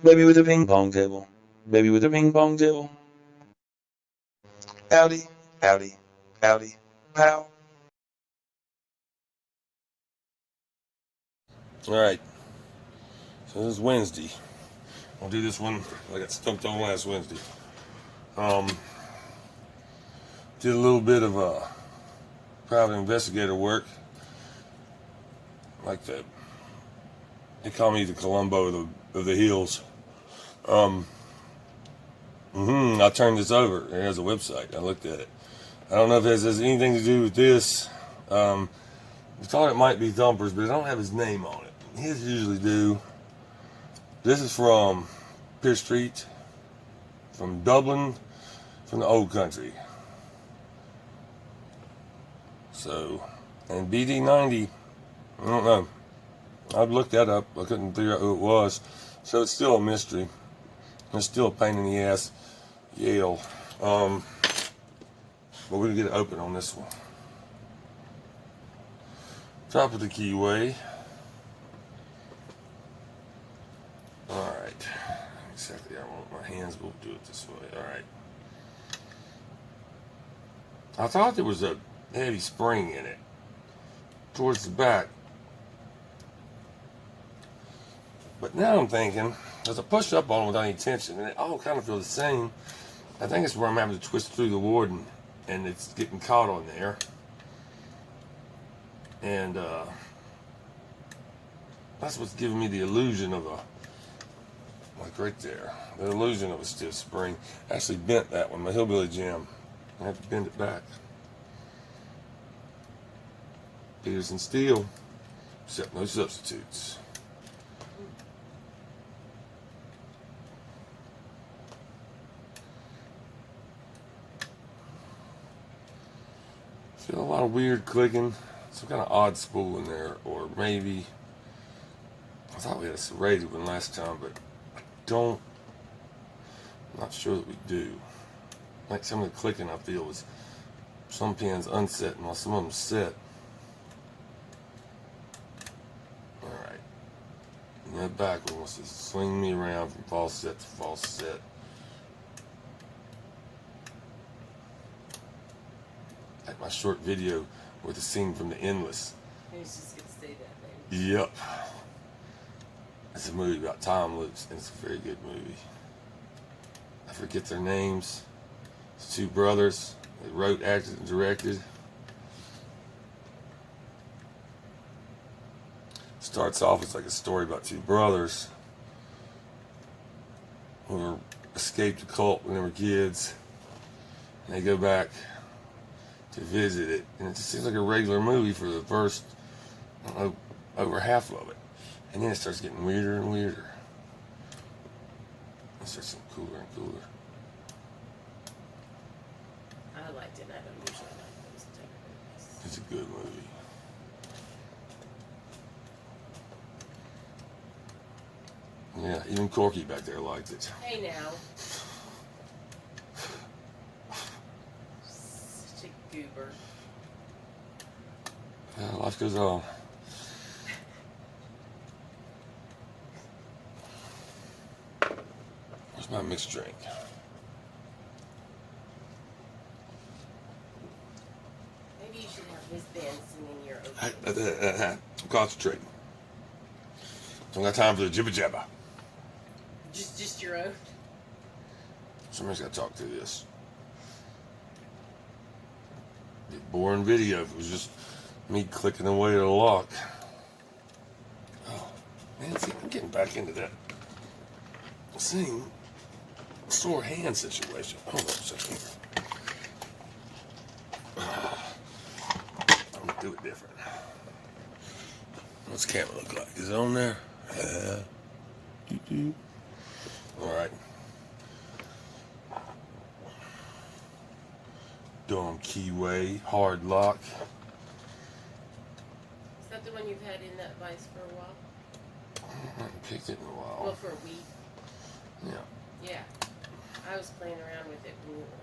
Baby with a ping pong table. Baby with a ping pong table. Howdy, howdy, howdy, pow. Alright, so this is Wednesday. I'll do this one. I got stumped on last Wednesday. Did a little bit of private investigator work. Like that. They call me the Columbo of the hills. I turned this over. It has a website. I looked at it. I don't know if it has anything to do with this. I thought it might be Thumper's, but it don't have his name on it. His usually do. This is from Pierce Street, from Dublin, from the old country. So, and BD90, I don't know. I've looked that up. I couldn't figure out who it was. So it's still a mystery. It's still a pain in the ass. Yale. But we're going to get it open on this one. Top of the keyway. Alright. Exactly. I want my hands. We'll do it this way. Alright. I thought there was a heavy spring in it. Towards the back. But now I'm thinking, as I push up on it without any tension, and it all kind of feels the same. I think it's where I'm having to twist through the warden, and it's getting caught on there. And that's what's giving me the illusion of a, like right there, the illusion of a stiff spring. I actually bent that one, my hillbilly jam. I have to bend it back. Peterson steel, except no substitutes. Feel a lot of weird clicking, some kind of odd spool in there, or maybe, I thought we had a serrated one last time, but I'm not sure that we do. Like some of the clicking I feel was some pins unset while some of them set. Alright, and that back one wants to swing me around from false set to false set. Like my short video with the scene from The Endless. He's just gonna say that, baby. Yep. It's a movie about time loops, and it's a very good movie. I forget their names. It's two brothers. They wrote, acted, and directed. Starts off as like a story about two brothers who escaped a cult when they were kids, and they go back to visit it, and it just seems like a regular movie for the first, I don't know, over half of it, and then it starts getting weirder and weirder. It starts getting cooler and cooler. I liked it, and I don't usually like those type of movies. It's a good movie. Yeah, even Corky back there liked it. Hey now. Such a goober. Yeah, life goes on. Where's my mixed drink? Maybe you should have his band singing your opening. I'm concentrating. Don't got time for the jibber jabber. Just your own. Somebody's got to talk through this. Be a boring video if it was just me clicking away at a lock. Oh, man, see, I'm getting back into that same sore hand situation. Hold on a second here. I'm going to do it different. What's the camera look like? Is it on there? Alright. Dome keyway, hard lock. Is that the one you've had in that vise for a while? I haven't picked it in a while. Well, for a week. Yeah. Yeah. I was playing around with it when you were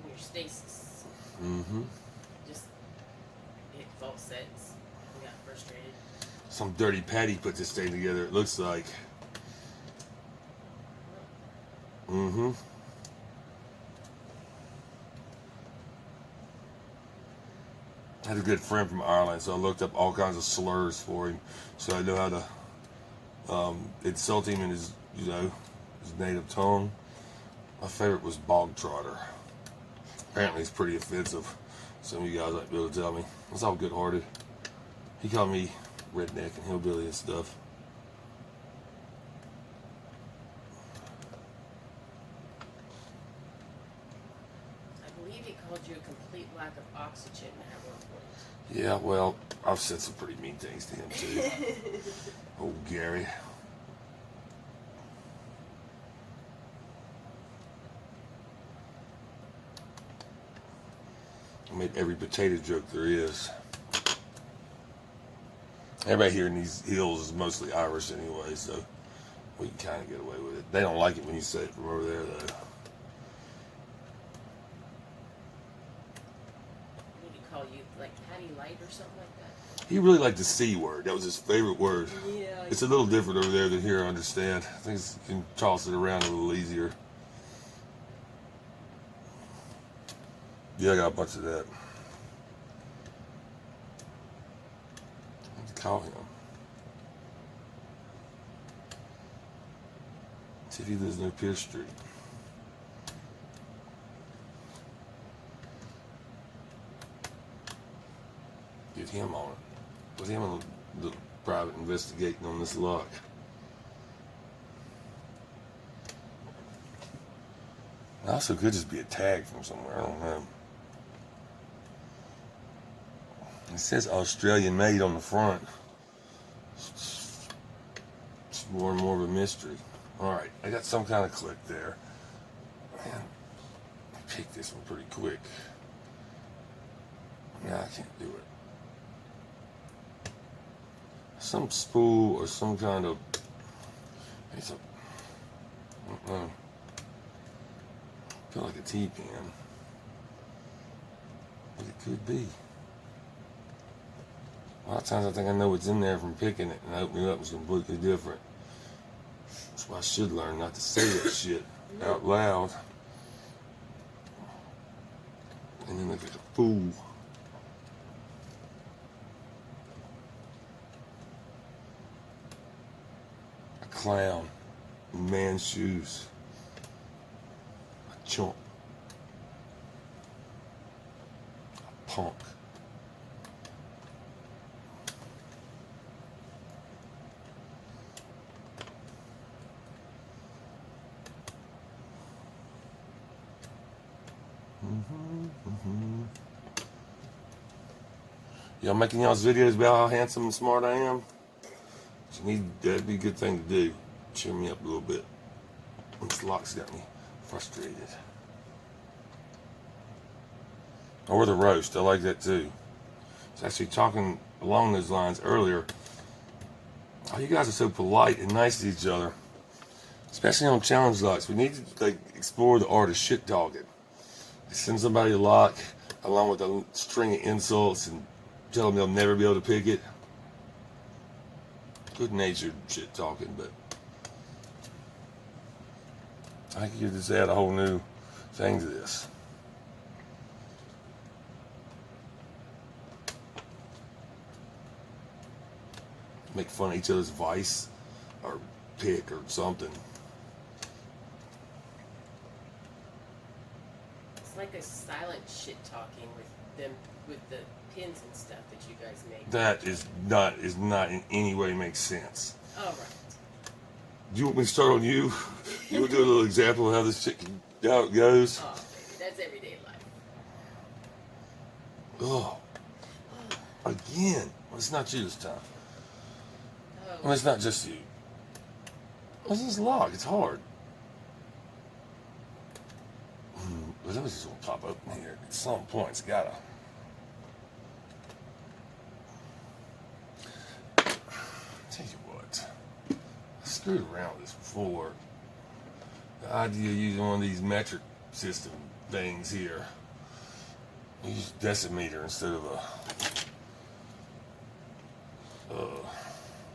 in your stasis. Mm-hmm. Just hit false sets. I got frustrated. Some dirty Patty put this thing together, it looks like. Mm-hmm. I had a good friend from Ireland, so I looked up all kinds of slurs for him, so I know how to insult him in his, his native tongue. My favorite was bog trotter. Apparently, it's pretty offensive. Some of you guys might be able to tell me. It's all good-hearted. He called me redneck and hillbilly and stuff. I believe he called you a complete lack of oxygen at one point. Yeah, well, I've said some pretty mean things to him too. Old Gary. I made every potato joke there is. Everybody here in these hills is mostly Irish anyway, so we can kind of get away with it. They don't like it when you say it from over there, though. What did he call you? Like Patty Light or something like that? He really liked the C word. That was his favorite word. Yeah. It's a little different over there than here, I understand. I think you can toss it around a little easier. Yeah, I got a bunch of that. Let's call him. See if he lives near Pierce Street. Get him on it. Put him on the private investigating on this lock. It also could just be a tag from somewhere. I don't know. It says Australian made on the front. It's more and more of a mystery. Alright, I got some kind of click there. Man, I picked this one pretty quick. Nah, I can't do it. Some spool or some kind of. It's a. I feel like a T-pin. But it could be. A lot of times I think I know what's in there from picking it, and opening it up is completely different. That's why I should learn not to say that shit out loud. And then look like a fool. A clown in man's shoes. A chump. A punk. Y'all making y'all's videos about how handsome and smart I am? That'd be a good thing to do. Cheer me up a little bit. This lock's got me frustrated. Or the roast, I like that too. I was actually talking along those lines earlier. Oh, you guys are so polite and nice to each other. Especially on challenge locks. We need to explore the art of shit talking. Send somebody a lock along with a string of insults and tell them they'll never be able to pick it. Good-natured shit talking, but I could just add a whole new thing to this. Make fun of each other's vice or pick or something. It's like a silent shit talking with them, with the pins and stuff that you guys make. That is not in any way makes sense. All right. Do you want me to start on you? You want to do a little example of how this shit how it goes? Oh, baby, that's everyday life. Oh, again. Well, it's not you this time. Oh. Well, it's not just you. What's this lock? It's hard. But it was just gonna pop open here. At some point, it's gotta. Tell you what, I screwed around with this before. The idea of using one of these metric system things here. Use decimeter instead of a.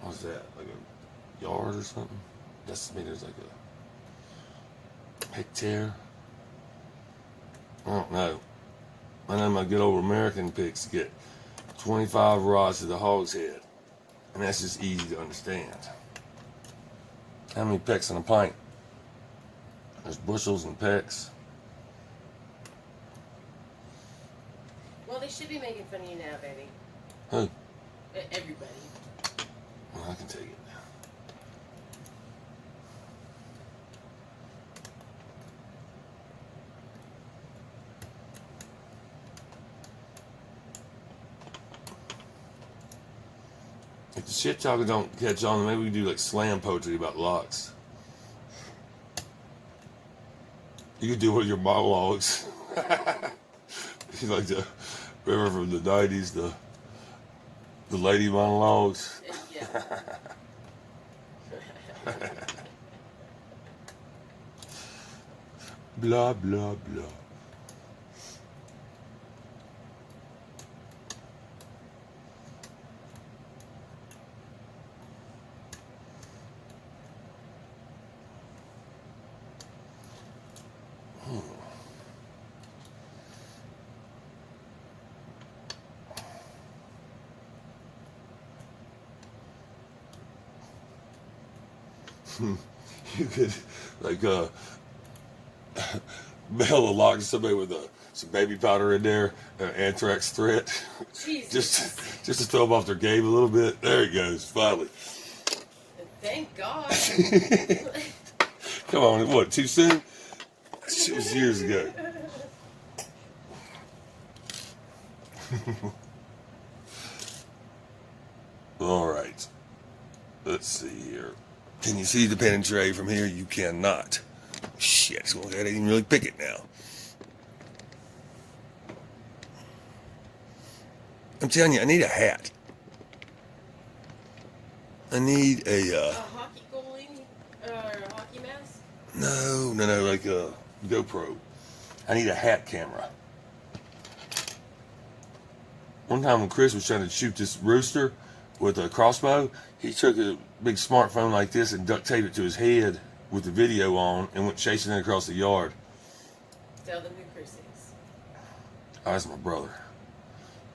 What's that? Like a yard or something? Decimeter's like a Hectare. I don't know. I know my good old American picks get 25 rods to the hogshead. And that's just easy to understand. How many pecks in a pint? There's bushels and pecks. Well, they should be making fun of you now, baby. Who? Everybody. Well, I can take it. If the shit talker don't catch on, maybe we can do like slam poetry about locks. You could do one of your monologues. Like the river from the 90s, the lady monologues. Yeah. Blah, blah, blah. You could, like, mail a lock to somebody with some baby powder in there, an anthrax threat. Jesus. just to throw them off their game a little bit. There it goes, finally. Thank God. Come on, what, too soon? That was years ago. All right. Let's see here. Can you see the pen and tray from here? You cannot. Shit, well, I didn't even really pick it now. I'm telling you, I need a hat. I need A hockey goalie or a hockey mask? No, like a GoPro. I need a hat camera. One time when Chris was trying to shoot this rooster with a crossbow, he took a big smartphone like this and duct taped it to his head with the video on and went chasing it across the yard. Tell them who Chris is. Oh, that's my brother.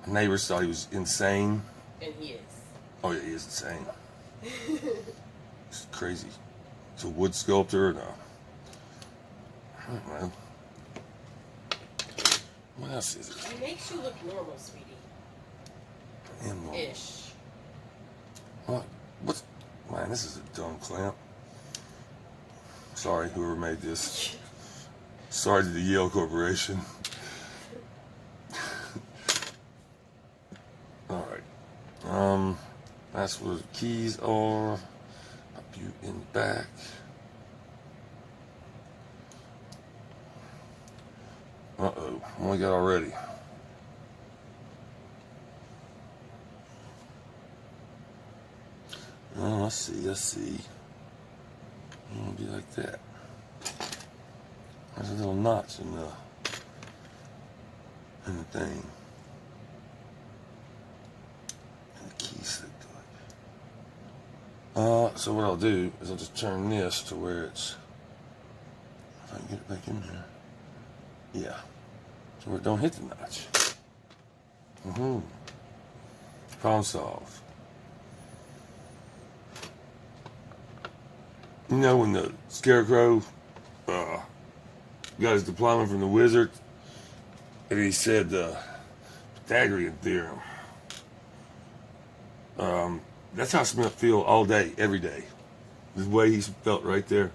My neighbors thought he was insane. And he is. Oh yeah, he is insane. It's crazy. He's a wood sculptor and I don't know. What else is it? He makes you look normal, sweetie. Emerald. Ish. What? What's... Man, this is a dumb clamp. Sorry, whoever made this. Sorry to the Yale Corporation. Alright. That's where the keys are. Pop you in the back. Uh-oh. What we got already? Oh, let's see. It'll be like that. There's a little notch in the thing. And the key slipped to it. So what I'll do is I'll just turn this to where it's, if I can get it back in there. Yeah. So where it don't hit the notch. Problem solved. You know when the Scarecrow got his diploma from the wizard, and he said the Pythagorean theorem. That's how I feel all day, every day. The way he felt right there.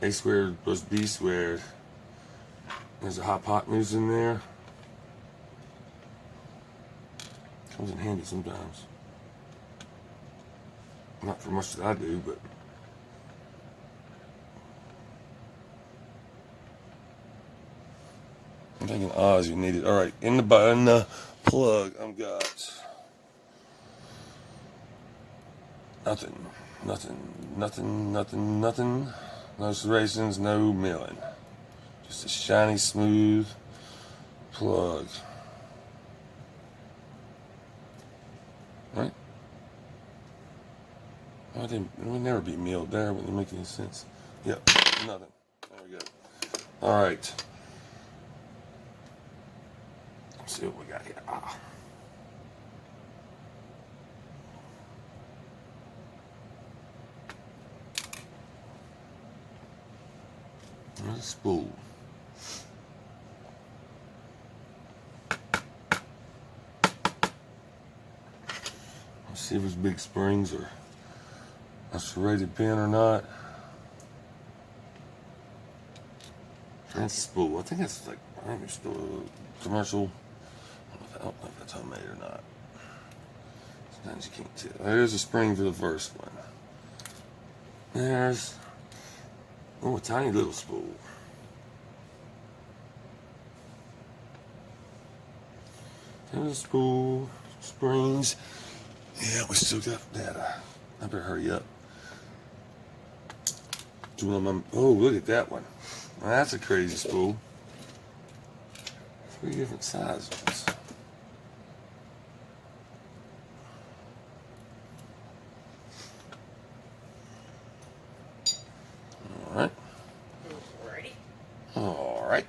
A squared plus B squared. There's a hypotenuse in there. Comes in handy sometimes. Not for much that I do, but I'm thinking Oz, you need it. All right, in the plug, I've got nothing. No serrations, no milling. Just a shiny, smooth plug. Right? It would never be milled there. Wouldn't make any sense. Yep, nothing. There we go. All right. Let's see what we got here. There's a spool. Let's see if it's big springs or a serrated pin or not. That's a spool. I think it's still a commercial. I don't know if that's homemade or not. Sometimes you can't tell. There's a spring for the first one. There's a tiny little spool. There's a spool, springs. Yeah, we still got that. I better hurry up. Oh, look at that one. Now, that's a crazy spool. 3 different sizes. Alright. Alright.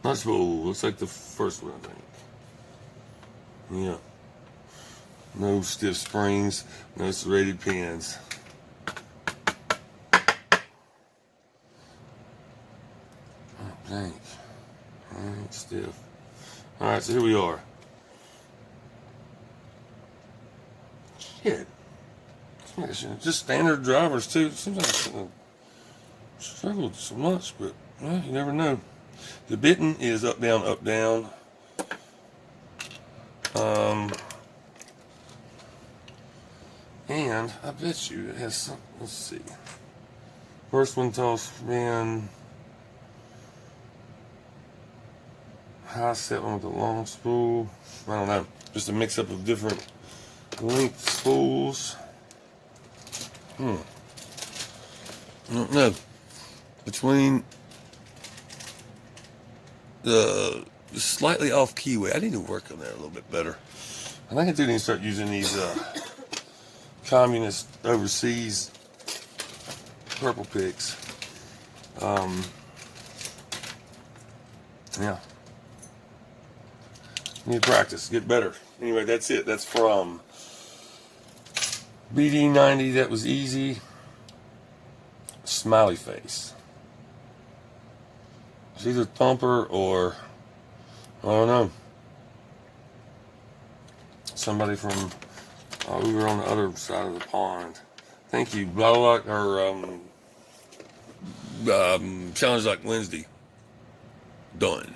That spool looks like the first one, I think. Yeah. No stiff springs, no serrated pins. Dang. Ain't stiff. Alright, so here we are. Shit. Just standard drivers too. Seems like I shouldn't have struggled so much, but well, you never know. The bitting is up, down, up, down. And I bet you it has some. Let's see. First one toss man. High set one with a long spool. I don't know. Just a mix up of different length spools. I don't know. Between the slightly off keyway, I need to work on that a little bit better. I think I do need to start using these communist overseas purple picks. Yeah. Need to practice, get better. Anyway, that's it. That's from BD90. That was easy. Smiley face. It's either thumper or I don't know. Somebody from we were on the other side of the pond. Thank you. Blah blah or sounds like Wednesday. Done.